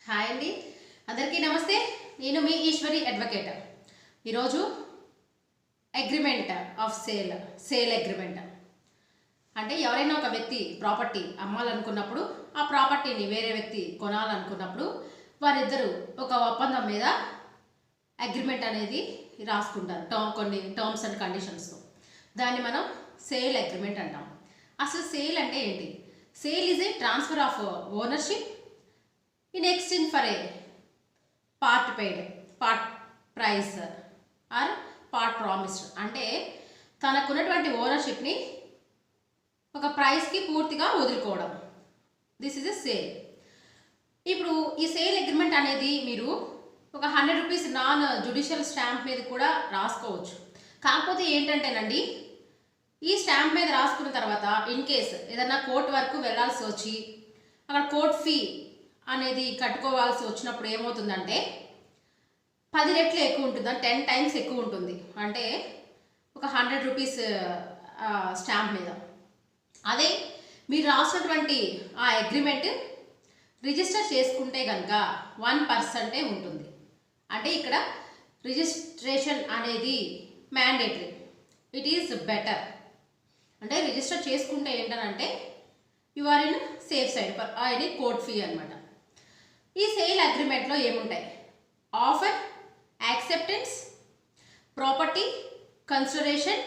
Hi అండి, అందరికీ నమస్తే. నేను మీ ఈశ్వరి అడ్వకేట్. ఈరోజు అగ్రిమెంట్ ఆఫ్ సేల్ అగ్రిమెంట్ అంటే ఎవరైనా ఒక వ్యక్తి ప్రాపర్టీ అమ్మాలనుకున్నప్పుడు, ఆ ప్రాపర్టీని వేరే వ్యక్తి కొనాలనుకున్నప్పుడు వారిద్దరూ ఒక ఒప్పందం మీద అగ్రిమెంట్ అనేది రాసుకుంటారు. కొన్ని టర్మ్స్ అండ్ కండిషన్స్తో. దాన్ని మనం సేల్ అగ్రిమెంట్ అంటాం. అసలు సేల్ అంటే ఏంటి? Sale is a transfer of ownership in exchange for a part paid, part price or part promised. అంటే తనకున్నటువంటి ఓనర్షిప్ని ఒక ప్రైస్కి పూర్తిగా వదులుకోవడం. This is a sale. ఇప్పుడు ఈ సేల్ అగ్రిమెంట్ అనేది మీరు ఒక 100 రూపీస్ నాన్ జ్యుడిషియల్ స్టాంప్ మీద కూడా రాసుకోవచ్చు. కాకపోతే ఏంటంటేనండి, ఈ స్టాంప్ మీద రాసుకున్న తర్వాత ఇన్ కేస్ ఏదన్నా కోర్టు వరకు వెళ్ళాల్సి వచ్చి అక్కడ కోర్ట్ ఫీ అనేది కట్టుకోవాల్సి వచ్చినప్పుడు ఏమవుతుందంటే 10 రెట్లు ఎక్కువ ఉంటుంది, 10 టైమ్స్ ఎక్కువ ఉంటుంది. అంటే ఒక 100 రూపీస్ స్టాంప్ మీద. అదే మీరు రాసినటువంటి ఆ అగ్రిమెంట్ రిజిస్టర్ చేసుకుంటే కనుక 1% ఉంటుంది. అంటే ఇక్కడ రిజిస్ట్రేషన్ అనేది మ్యాండేటరీ. It is better. అంటే రిజిస్టర్ చేసుకుంటే ఏంటనంటే you are in safe side for any court fee అనమాట. ఈ సేల్ అగ్రిమెంట్లో ఏముంటాయి? Offer, acceptance, property, consideration,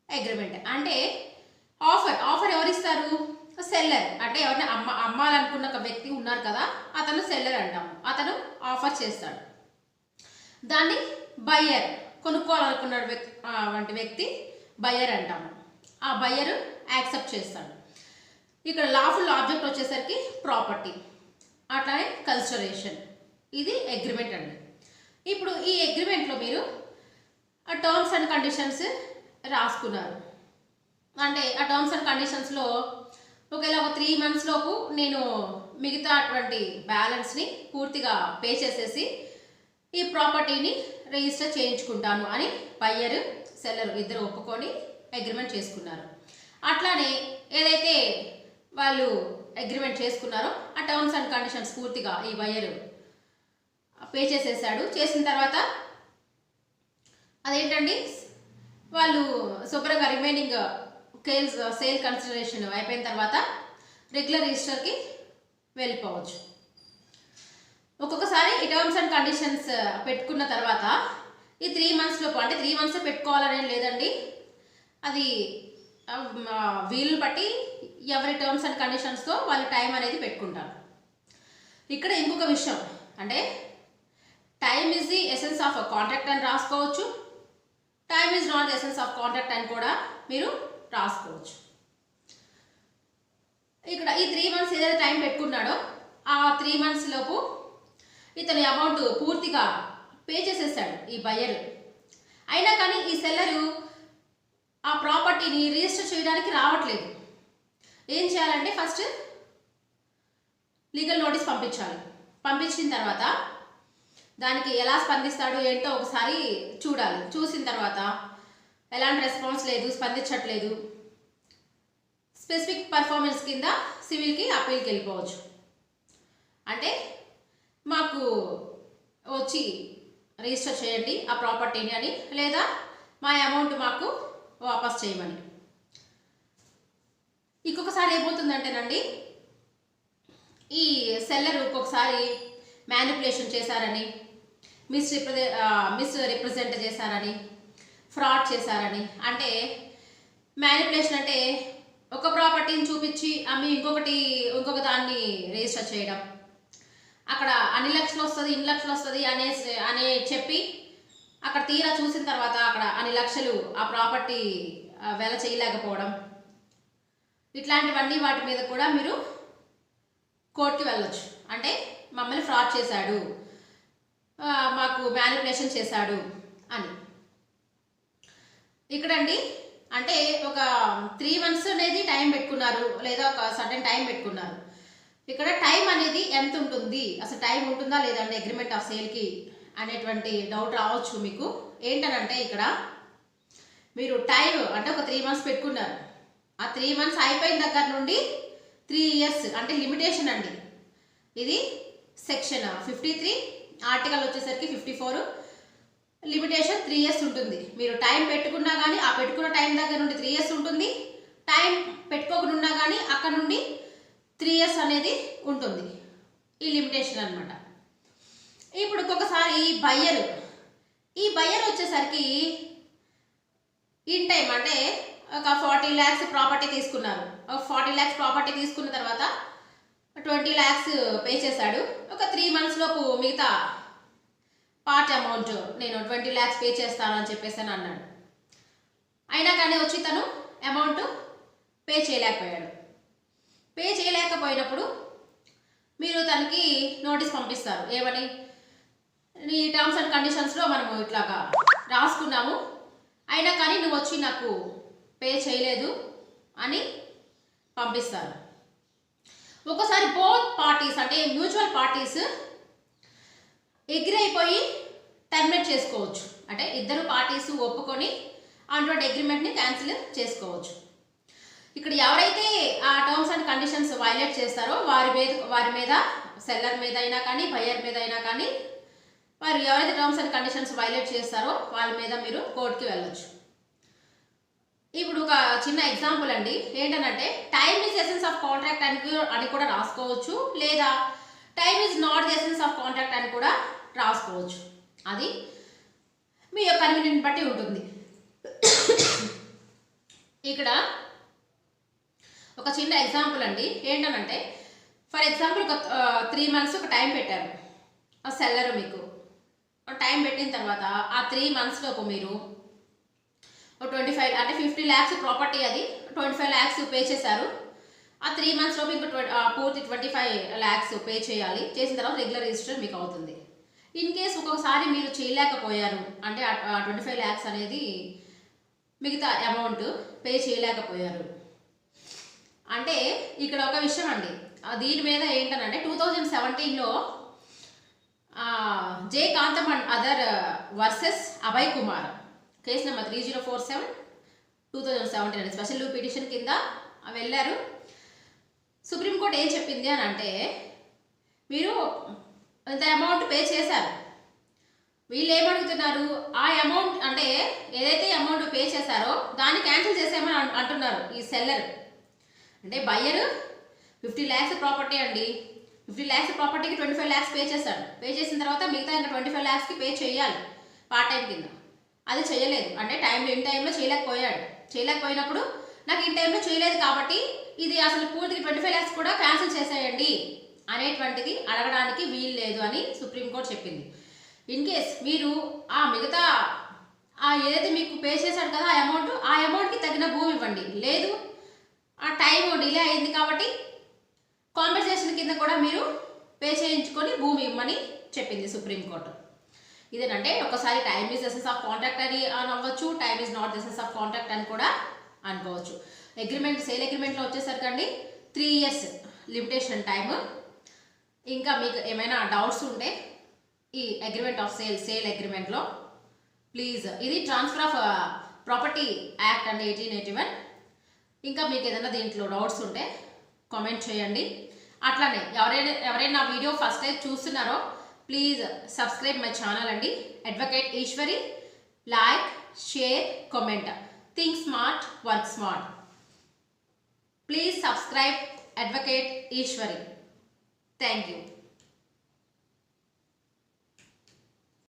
agreement. అంటే ఆఫర్ ఎవరిస్తారు? సెల్లర్. అంటే ఎవరిని అమ్మాలనుకున్న ఒక వ్యక్తి ఉన్నారు కదా, అతను సెల్లర్ అంటాము. అతను ఆఫర్ చేస్తాడు. దాన్ని బయ్యర్, కొనుక్కోవాలనుకున్న వంటి వ్యక్తి బయ్యర్ అంటాము. ఆ బయ్యర్ యాక్సెప్ట్ చేస్తాడు. ఇక్కడ లాఫుల్ ఆబ్జెక్ట్ వచ్చేసరికి ప్రాపర్టీ, అట్లానే కన్సిడరేషన్. ఇది అగ్రిమెంట్ అండి. ఇప్పుడు ఈ అగ్రిమెంట్లో మీరు ఆ టర్మ్స్ అండ్ కండిషన్స్ రాసుకున్నారు. అంటే ఆ టర్మ్స్ అండ్ కండిషన్స్లో ఒకవేళ ఒక 3 months లోపు నేను మిగతా అటువంటి బ్యాలెన్స్ని పూర్తిగా పే చేసేసి ఈ ప్రాపర్టీని రిజిస్టర్ చేయించుకుంటాను అని బయ్యర్, సెల్లర్ ఇద్దరు ఒప్పుకొని అగ్రిమెంట్ చేసుకున్నారు. అట్లానే ఏదైతే వాళ్ళు అగ్రిమెంట్ చేసుకున్నారో ఆ టర్మ్స్ అండ్ కండిషన్స్ పూర్తిగా ఈ బయ్యర్ పే చేసేసాడు. చేసిన తర్వాత అదేంటండి, వాళ్ళు శుభ్రంగా రిమైనింగ్ సేల్ కన్సిడరేషన్ అయిపోయిన తర్వాత రెగ్యులర్ రిజిస్టర్కి వెళ్ళిపోవచ్చు. ఒక్కొక్కసారి ఈ టర్మ్స్ అండ్ కండిషన్స్ పెట్టుకున్న తర్వాత ఈ 3 months లోపు, అంటే 3 months పెట్టుకోవాలనే లేదండి, అది వీలు బట్టి ఎవరి టర్మ్స్ అండ్ కండిషన్స్తో వాళ్ళు టైం అనేది పెట్టుకుంటారు. ఇక్కడ ఇంకొక విషయం అంటే time is the essence of contract అని రాసుకోవచ్చు, time is not the essence of contract అని కూడా మీరు రాసుకోవచ్చు. ఇక్కడ ఈ 3 months ఏదైతే టైం పెట్టుకున్నాడో ఆ 3 months లోపు ఇతని అమౌంట్ పూర్తిగా పే చేసేసాడు ఈ బయ్యర్. అయినా కానీ ఈ సెల్లరు ఆ ప్రాపర్టీని రిజిస్టర్ చేయడానికి రావట్లేదు. ఏం చేయాలంటే ఫస్ట్ లీగల్ నోటీస్ పంపించాలి. పంపించిన తర్వాత దానికి ఎలా స్పందిస్తాడు ఏంటో ఒకసారి చూడాలి. చూసిన తర్వాత ఎలాంటి రెస్పాన్స్ లేదు, స్పందించట్లేదు, స్పెసిఫిక్ పర్ఫార్మెన్స్ కింద సివిల్కి అప్పీల్కి వెళ్ళిపోవచ్చు. అంటే మాకు వచ్చి రిజిస్టర్ చేయండి ఆ ప్రాపర్టీని అని, లేదా మా అమౌంట్ మాకు వాపస్ చేయమని. ఇంకొకసారి ఏమవుతుందంటేనండి, ఈ సెల్లర్ ఒక్కొక్కసారి మ్యానిపులేషన్ చేశారని, మిస్ రిప్రజెంట్ చేశారని, ఫ్రాడ్ చేశారని. అంటే మ్యానిపులేషన్ అంటే ఒక ప్రాపర్టీని చూపించి అమ్మి ఇంకొక దాన్ని రిజిస్టర్ చేయడం, అక్కడ అన్ని లక్షలు వస్తుంది, ఇన్ని లక్షలు వస్తుంది అనే చెప్పి అక్కడ తీరా చూసిన తర్వాత అక్కడ అన్ని లక్షలు ఆ ప్రాపర్టీ వెల చేయలేకపోవడం, ఇట్లాంటివన్నీ వాటి మీద కూడా మీరు కోర్టుకి వెళ్ళొచ్చు. అంటే మమ్మల్ని ఫ్రాడ్ చేశాడు, మాకు మ్యానిపులేషన్ చేశాడు అని. ఇక్కడండి అంటే ఒక 3 months అనేది టైం పెట్టుకున్నారు, లేదా ఒక సర్టెన్ టైం పెట్టుకున్నారు. ఇక్కడ టైం అనేది ఎంత ఉంటుంది, అసలు టైం ఉంటుందా లేదా అంటే అగ్రిమెంట్ ఆఫ్ సేల్కి అనేటువంటి డౌట్ రావచ్చు మీకు. ఏంటనంటే ఇక్కడ మీరు టైం అంటే ఒక 3 months పెట్టుకున్నారు. ఆ 3 months అయిపోయిన దగ్గర నుండి 3 years అంటే లిమిటేషన్ అండి. ఇది సెక్షన్ 53, ఆర్టికల్ వచ్చేసరికి 54. లిమిటేషన్ 3 ఇయర్స్ ఉంటుంది. మీరు టైం పెట్టుకున్నా కానీ ఆ పెట్టుకున్న టైం దగ్గర నుండి 3 ఇయర్స్ ఉంటుంది. టైం పెట్టుకోకుండా కానీ అక్కడ నుండి 3 ఇయర్స్ అనేది ఉంటుంది. ఈ లిమిటేషన్ అనమాట. ఇప్పుడు ఒక్కొక్కసారి ఈ బయ్యర్ వచ్చేసరికి ఇన్ టైం అంటే ఒక 40 lakhs ప్రాపర్టీ తీసుకున్నారు. 40 lakhs ప్రాపర్టీ తీసుకున్న తర్వాత 20 lakhs పే చేశాడు. ఒక 3 months లోపు మిగతా పార్ట్ అమౌంట్ నేను 20 lakhs పే చేస్తాను అని చెప్పేసి అని అన్నాడు. అయినా కానీ వచ్చి తను అమౌంట్ పే చేయలేకపోయాడు. పే చేయలేకపోయినప్పుడు మీరు తనకి నోటీస్ పంపిస్తారు. ఏమని? నీ టర్మ్స్ అండ్ కండిషన్స్లో మనము ఇట్లాగా రాసుకున్నాము, అయినా కానీ నువ్వు వచ్చి నాకు పే చేయలేదు అని పంపిస్తారు. ఒక్కోసారి బోత్ పార్టీస్ అంటే మ్యూచువల్ పార్టీస్ ఎగ్రీ అయిపోయి టర్మినేట్ చేసుకోవచ్చు. అంటే ఇద్దరు పార్టీస్ ఒప్పుకొని అటువంటి అగ్రిమెంట్ని క్యాన్సిల్ చేసుకోవచ్చు. ఇక్కడ ఎవరైతే ఆ టర్మ్స్ అండ్ కండిషన్స్ వైలేట్ చేస్తారో వారి మీద సెల్లర్ మీద అయినా కానీ బయ్యర్ మీద అయినా కానీ వారు ఎవరైతే టర్మ్స్ అండ్ కండిషన్స్ వైలేట్ చేస్తారో వాళ్ళ మీద మీరు కోర్టుకి వెళ్ళొచ్చు. ఇప్పుడు ఒక చిన్న ఎగ్జాంపుల్ అండి. ఏంటనంటే time is essence of contract అని కూడా రాసుకోవచ్చు, లేదా time is not the essence of contract అని కూడా రాసుకోవచ్చు. అది మీ యొక్క కన్వీనియన్స్ బట్టి ఉంటుంది. ఇక్కడ ఒక చిన్న ఎగ్జాంపుల్ అండి. ఏంటనంటే ఫర్ ఎగ్జాంపుల్ ఒక 3 months ఒక టైం పెట్టారు ఆ సెల్లర్. మీకు టైం పెట్టిన తర్వాత ఆ 3 months లోపు మీరు 25 అంటే 50 lakhs ప్రాపర్టీ, అది 25 lakhs పే చేశారు. ఆ 3 months లోపు ఇంకో పూర్తి 25 lakhs పే చేయాలి. చేసిన తర్వాత రెగ్యులర్ రిజిస్టర్ మీకు అవుతుంది. ఇన్ కేస్ ఒక్కొక్కసారి మీరు చేయలేకపోయారు అంటే ఆ 25 lakhs అనేది మిగతా అమౌంట్ పే చేయలేకపోయారు అంటే ఇక్కడ ఒక విషయం అండి. దీని మీద ఏంటనంటే 2017లో J Kantham and other versus Abhay Kumar case number 3047/2017 అని స్పెషల్ పిటిషన్ కింద వెళ్ళారు. సుప్రీంకోర్టు ఏం చెప్పింది అని అంటే, మీరు ఇంత అమౌంట్ పే చేశారు, వీళ్ళు ఏమడుగుతున్నారు, ఆ అమౌంట్ అంటే ఏదైతే అమౌంట్ పే చేశారో దాన్ని క్యాన్సిల్ చేసేయమని అంటున్నారు ఈ సెల్లర్. అంటే బయ్యర్ 50 lakhs ప్రాపర్టీ అండి, 50 lakhs ప్రాపర్టీకి 25 lakhs పే చేశాడు. పే చేసిన తర్వాత మిగతా ఇంకా 25 lakhsకి పే చేయాలి పార్ట్ టైం కింద. అది చేయలేదు అంటే ఇన్ టైంలో చేయలేకపోయినప్పుడు నాకు ఇన్ టైంలో చేయలేదు కాబట్టి ఇది అసలు పూర్తిగా 25 lakhs కూడా క్యాన్సిల్ చేసేయండి అనేటువంటిది అడగడానికి వీలు లేదు అని సుప్రీంకోర్టు చెప్పింది. ఇన్ కేస్ మీరు ఆ మిగతా ఏదైతే మీకు పే చేశాడు కదా ఆ అమౌంట్కి తగిన భూమి ఇవ్వండి, లేదు ఆ టైం డిలే అయింది కాబట్టి కాంపెన్సేషన్ కింద కూడా మీరు పే చేయించుకొని భూమి ఇవ్వమని చెప్పింది సుప్రీంకోర్టు. ఇదేనంటే ఒకసారి time is essence of contract అని అనవచ్చు, time is not essence of contract అని కూడా అనుకోవచ్చు. సేల్ అగ్రిమెంట్లో వచ్చేసరికండి 3 years లిమిటేషన్ టైమ్. ఇంకా మీకు ఏమైనా డౌట్స్ ఉంటే ఈ అగ్రిమెంట్ ఆఫ్ సేల్ అగ్రిమెంట్లో ప్లీజ్, ఇది ట్రాన్స్ఫర్ ఆఫ్ ప్రాపర్టీ యాక్ట్ అండి 1881. ఇంకా మీకు ఏదైనా దీంట్లో డౌట్స్ ఉంటే కామెంట్ చేయండి. అట్లానే ఎవరైనా వీడియో ఫస్ట్ టైం చూస్తున్నారో ప్లీజ్ సబ్స్క్రైబ్ మై ఛానల్ అండి, advocate Eshwari. Like, share, comment. Think smart, work smart. Please subscribe advocate Eshwari. Thank you.